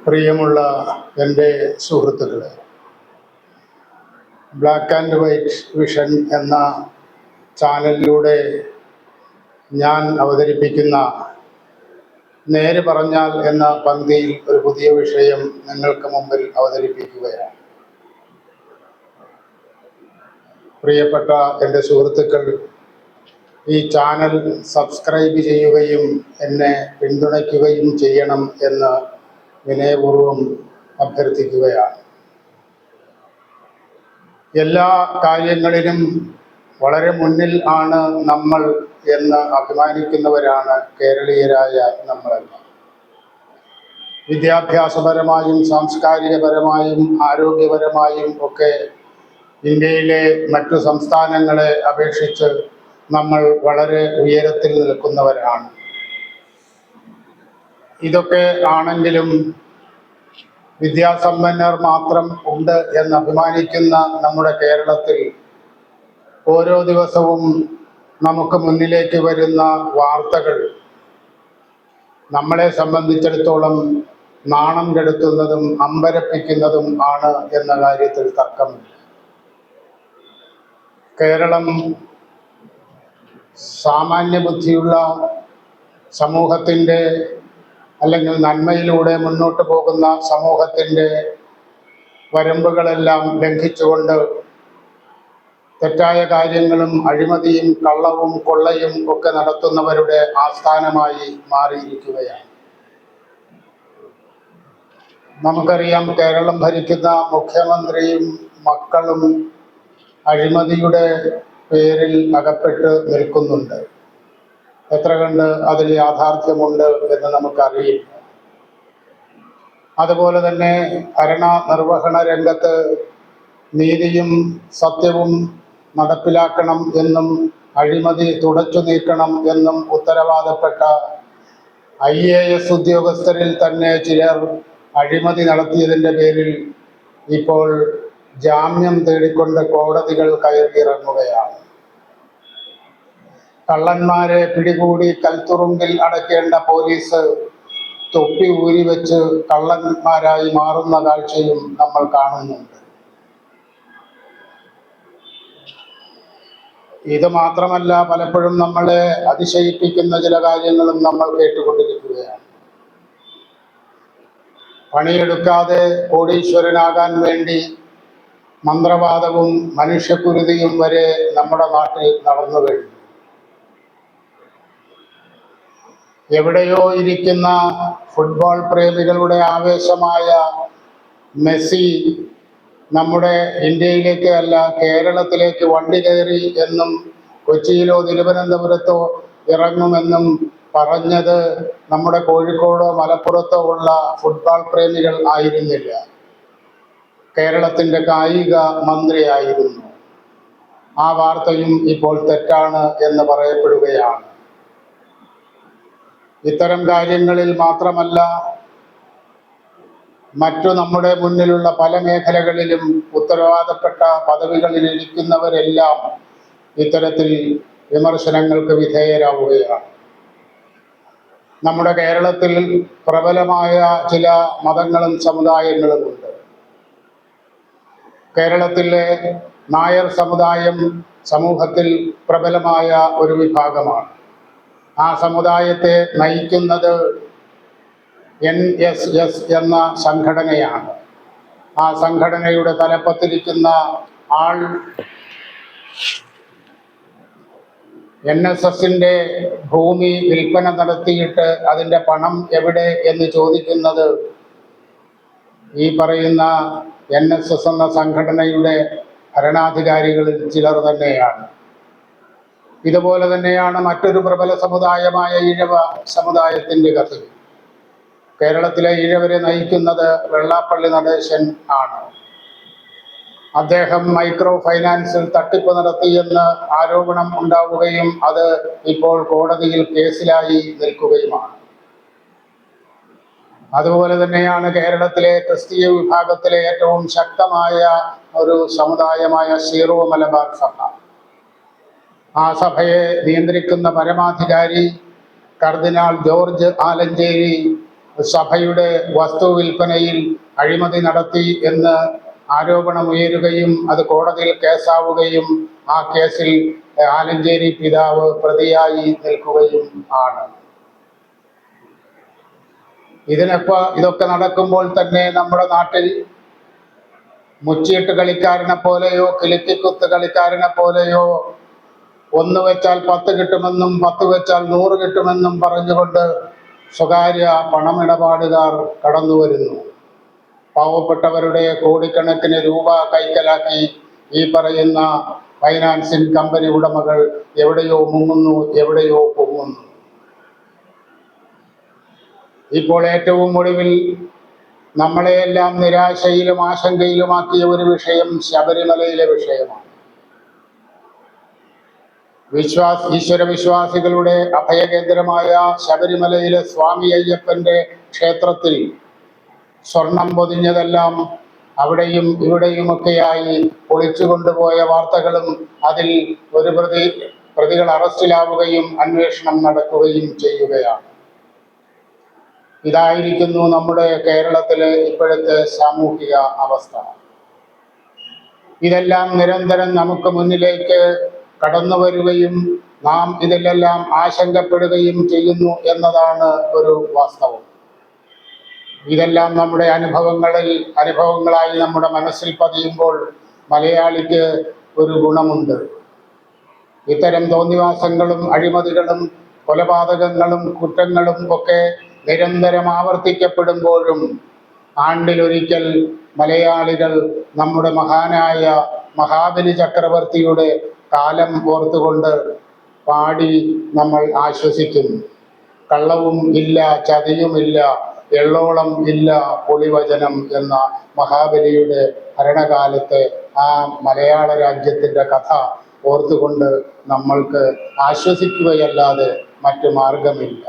പ്രിയമുള്ള എൻ്റെ സുഹൃത്തുക്കളെ, ബ്ലാക്ക് ആൻഡ് വൈറ്റ് വിഷൻ എന്ന ചാനലിലൂടെ ഞാൻ അവതരിപ്പിക്കുന്ന നേര് പറഞ്ഞാൽ എന്ന പങ്ക്തിയിൽ ഒരു പുതിയ വിഷയം നിങ്ങൾക്ക് മുമ്പിൽ അവതരിപ്പിക്കുകയാണ്. പ്രിയപ്പെട്ട എൻ്റെ സുഹൃത്തുക്കൾ, ഈ ചാനൽ സബ്സ്ക്രൈബ് ചെയ്യുകയും എന്നെ പിന്തുണയ്ക്കുകയും ചെയ്യണം എന്ന് വിനയപൂർവ്വം അഭ്യർത്ഥിക്കുകയാണ്. എല്ലാ കാര്യങ്ങളിലും വളരെ മുന്നിൽ ആണ് നമ്മൾ എന്ന് അഭിമാനിക്കുന്നവരാണ് കേരളീയരായ നമ്മളെല്ലാം. വിദ്യാഭ്യാസപരമായും സാംസ്കാരികപരമായും ആരോഗ്യപരമായും ഒക്കെ ഇന്ത്യയിലെ മറ്റു സംസ്ഥാനങ്ങളെ അപേക്ഷിച്ച് നമ്മൾ വളരെ ഉയരത്തിൽ നിൽക്കുന്നവരാണ്. ഇതൊക്കെ ആണെങ്കിലും വിദ്യാസമ്പന്നർ മാത്രം ഉണ്ട് എന്ന് അഭിമാനിക്കുന്ന നമ്മുടെ കേരളത്തിൽ ഓരോ ദിവസവും നമുക്ക് മുന്നിലേക്ക് വരുന്ന വാർത്തകൾ നമ്മളെ സംബന്ധിച്ചിടത്തോളം നാണം കെടുത്തുന്നതും അമ്പരപ്പിക്കുന്നതും ആണ് എന്ന കാര്യത്തിൽ തർക്കമില്ല. കേരളം സാമാന്യ ബുദ്ധിയുള്ള സമൂഹത്തിൻ്റെ അല്ലെങ്കിൽ നന്മയിലൂടെ മുന്നോട്ട് പോകുന്ന സമൂഹത്തിൻ്റെ വരമ്പുകളെല്ലാം ലംഘിച്ചുകൊണ്ട് തെറ്റായ കാര്യങ്ങളും അഴിമതിയും കള്ളവും കൊള്ളയും ഒക്കെ നടത്തുന്നവരുടെ ആസ്ഥാനമായി മാറിയിരിക്കുകയാണ്. നമുക്കറിയാം, കേരളം ഭരിക്കുന്ന മുഖ്യമന്ത്രിയും മക്കളും അഴിമതിയുടെ പേരിൽ അകപ്പെട്ട് നിൽക്കുന്നുണ്ട്. എത്ര കണ്ട് അതിൽ യാഥാർത്ഥ്യമുണ്ട് എന്ന് നമുക്കറിയില്ല. അതുപോലെ തന്നെ ഭരണ നിർവഹണ രംഗത്ത് നീതിയും സത്യവും നടപ്പിലാക്കണം എന്നും അഴിമതി തുടച്ചു നീക്കണം എന്നും ഉത്തരവാദപ്പെട്ട IAS ഉദ്യോഗസ്ഥരിൽ തന്നെ ചിലർ അഴിമതി നടത്തിയതിൻ്റെ പേരിൽ ഇപ്പോൾ ജാമ്യം തേടിക്കൊണ്ട് കോടതികൾ കയറിയിറങ്ങുകയാണ്. കള്ളന്മാരെ പിടികൂടി കൽത്തുറുങ്കിൽ അടയ്ക്കേണ്ട പോലീസ് തൊപ്പി ഊരി വെച്ച് കള്ളന്മാരായി മാറുന്ന കാഴ്ചയും നമ്മൾ കാണുന്നുണ്ട്. ഇത് മാത്രമല്ല, പലപ്പോഴും നമ്മളെ അതിശയിപ്പിക്കുന്ന ചില കാര്യങ്ങളും നമ്മൾ കേട്ടുകൊണ്ടിരിക്കുകയാണ്. പണിയെടുക്കാതെ കോടീശ്വരനാകാൻ വേണ്ടി മന്ത്രവാദവും മനുഷ്യക്കുരുതിയും വരെ നമ്മുടെ നാട്ടിൽ നടന്നു കഴിഞ്ഞു. എവിടെയോ ഇരിക്കുന്ന ഫുട്ബോൾ പ്രേമികളുടെ ആവേശമായ മെസ്സി നമ്മുടെ ഇന്ത്യയിലേക്ക് അല്ല കേരളത്തിലേക്ക് വണ്ടി കയറി എന്നും കൊച്ചിയിലോ തിരുവനന്തപുരത്തോ ഇറങ്ങുമെന്നും പറഞ്ഞത് നമ്മുടെ കോഴിക്കോടോ മലപ്പുറത്തോ ഉള്ള ഫുട്ബോൾ പ്രേമികൾ ആയിരുന്നില്ല, കേരളത്തിൻ്റെ കായിക മന്ത്രിയായിരുന്നു. ആ വാർത്തയും ഇപ്പോൾ തെറ്റാണ് എന്ന് പറയപ്പെടുകയാണ്. ഇത്തരം കാര്യങ്ങളിൽ മാത്രമല്ല, മറ്റു നമ്മുടെ മുന്നിലുള്ള പല മേഖലകളിലും ഉത്തരവാദപ്പെട്ട പദവികളിൽ ഇരിക്കുന്നവരെല്ലാം ഇത്തരത്തിൽ വിമർശനങ്ങൾക്ക് വിധേയരാവുകയാണ്. നമ്മുടെ കേരളത്തിൽ പ്രബലമായ ചില മതങ്ങളും സമുദായങ്ങളുമുണ്ട്. കേരളത്തിലെ നായർ സമുദായം സമൂഹത്തിൽ പ്രബലമായ ഒരു വിഭാഗമാണ്. ആ സമുദായത്തെ നയിക്കുന്നത് NSS എന്ന സംഘടനയാണ്. ആ സംഘടനയുടെ തലപ്പത്തിരിക്കുന്ന ആൾ NSSൻ്റെ ഭൂമി വിൽപ്പന നടത്തിയിട്ട് അതിൻ്റെ പണം എവിടെ എന്ന് ചോദിക്കുന്നത് ഈ പറയുന്ന NSS എന്ന സംഘടനയുടെ ഭരണാധികാരികളിൽ ചിലർ തന്നെയാണ്. ഇതുപോലെ തന്നെയാണ് മറ്റൊരു പ്രബല സമുദായമായ ഈഴവ സമുദായത്തിൻ്റെ കഥ. കേരളത്തിലെ ഈഴവരെ നയിക്കുന്നത് വെള്ളാപ്പള്ളി നടേശൻ ആണ്. അദ്ദേഹം മൈക്രോ ഫൈനാൻസിൽ തട്ടിപ്പ് നടത്തിയെന്ന് ആരോപണം ഉണ്ടാവുകയും അത് ഇപ്പോൾ കോടതിയിൽ കേസിലായി നിൽക്കുകയുമാണ്. അതുപോലെ തന്നെയാണ് കേരളത്തിലെ ക്രിസ്തീയ വിഭാഗത്തിലെ ഏറ്റവും ശക്തമായ ഒരു സമുദായമായ സീറോ മലബാർ സഭ. ആ സഭയെ നിയന്ത്രിക്കുന്ന പരമാധികാരി കർദിനാൾ ജോർജ് ആലഞ്ചേരി സഭയുടെ വസ്തുവിൽപ്പനയിൽ അഴിമതി നടത്തി എന്ന് ആരോപണമുയരുകയും അത് കോടതിയിൽ കേസാവുകയും ആ കേസിൽ ആലഞ്ചേരി പിതാവ് പ്രതിയായി നിൽക്കുകയും ആണ്. ഇതൊക്കെ നടക്കുമ്പോൾ തന്നെ നമ്മുടെ നാട്ടിൽ മുച്ചീട്ട് കളിക്കാരനെ പോലെയോ കിലുക്കിക്കുത്ത് കളിക്കാരനെ പോലെയോ 1 വെച്ചാൽ 10 കിട്ടുമെന്നും 10 വെച്ചാൽ 100 കിട്ടുമെന്നും പറഞ്ഞുകൊണ്ട് സ്വകാര്യ പണമിടപാടുകാർ കടന്നു വരുന്നു. പാവപ്പെട്ടവരുടെ കോടിക്കണക്കിന് രൂപ കൈക്കലാക്കി ഈ പറയുന്ന ഫൈനാൻസിംഗ് കമ്പനി ഉടമകൾ എവിടെയോ മുങ്ങുന്നു, എവിടെയോ പൊങ്ങുന്നു. ഇപ്പോൾ ഏറ്റവും ഒടുവിൽ നമ്മളെയെല്ലാം നിരാശയിലും ആശങ്കയിലുമാക്കിയ ഒരു വിഷയം ശബരിമലയിലെ വിഷയമാണ്. ഈശ്വര വിശ്വാസികളുടെ അഭയകേന്ദ്രമായ ശബരിമലയിലെ സ്വാമി അയ്യപ്പന്റെ ക്ഷേത്രത്തിൽ സ്വർണം പൊതിഞ്ഞതെല്ലാം അവിടെയും ഇവിടെയുമൊക്കെയായി പൊളിച്ചു കൊണ്ടുപോയ വാർത്തകളും അതിൽ ഒരു പ്രതികൾ അറസ്റ്റിലാവുകയും അന്വേഷണം നടക്കുകയും ചെയ്യുകയാണ്. ഇതായിരിക്കുന്നു നമ്മുടെ കേരളത്തിലെ ഇപ്പോഴത്തെ സാമൂഹിക അവസ്ഥ. ഇതെല്ലാം നിരന്തരം നമുക്ക് മുന്നിലേക്ക് കടന്നു വരികയും നാം ഇതിലെല്ലാം ആശങ്കപ്പെടുകയും ചെയ്യുന്നു എന്നതാണ് ഒരു വാസ്തവം. ഇതെല്ലാം നമ്മുടെ അനുഭവങ്ങളായി നമ്മുടെ മനസ്സിൽ പതിയുമ്പോൾ മലയാളിക്ക് ഒരു ഗുണമുണ്ട്. ഇത്തരം തോന്നിവാസങ്ങളും അഴിമതികളും കൊലപാതകങ്ങളും കുറ്റങ്ങളും ഒക്കെ നിരന്തരം ആവർത്തിക്കപ്പെടുമ്പോഴും ആണ്ടിലൊരിക്കൽ മലയാളികൾ നമ്മുടെ മഹാനായ മഹാബലി ചക്രവർത്തിയുടെ കാലം ഓർത്തുകൊണ്ട് പാടി നമ്മൾ ആശ്വസിക്കുന്നു. കള്ളവും ഇല്ല, ചതിയുമില്ല, എള്ളോളം ഇല്ല പൊളിവചനം എന്ന മഹാബലിയുടെ ഭരണകാലത്തെ ആ മലയാള രാജ്യത്തിൻ്റെ കഥ ഓർത്തുകൊണ്ട് നമ്മൾക്ക് ആശ്വസിക്കുകയല്ലാതെ മറ്റു മാർഗമില്ല.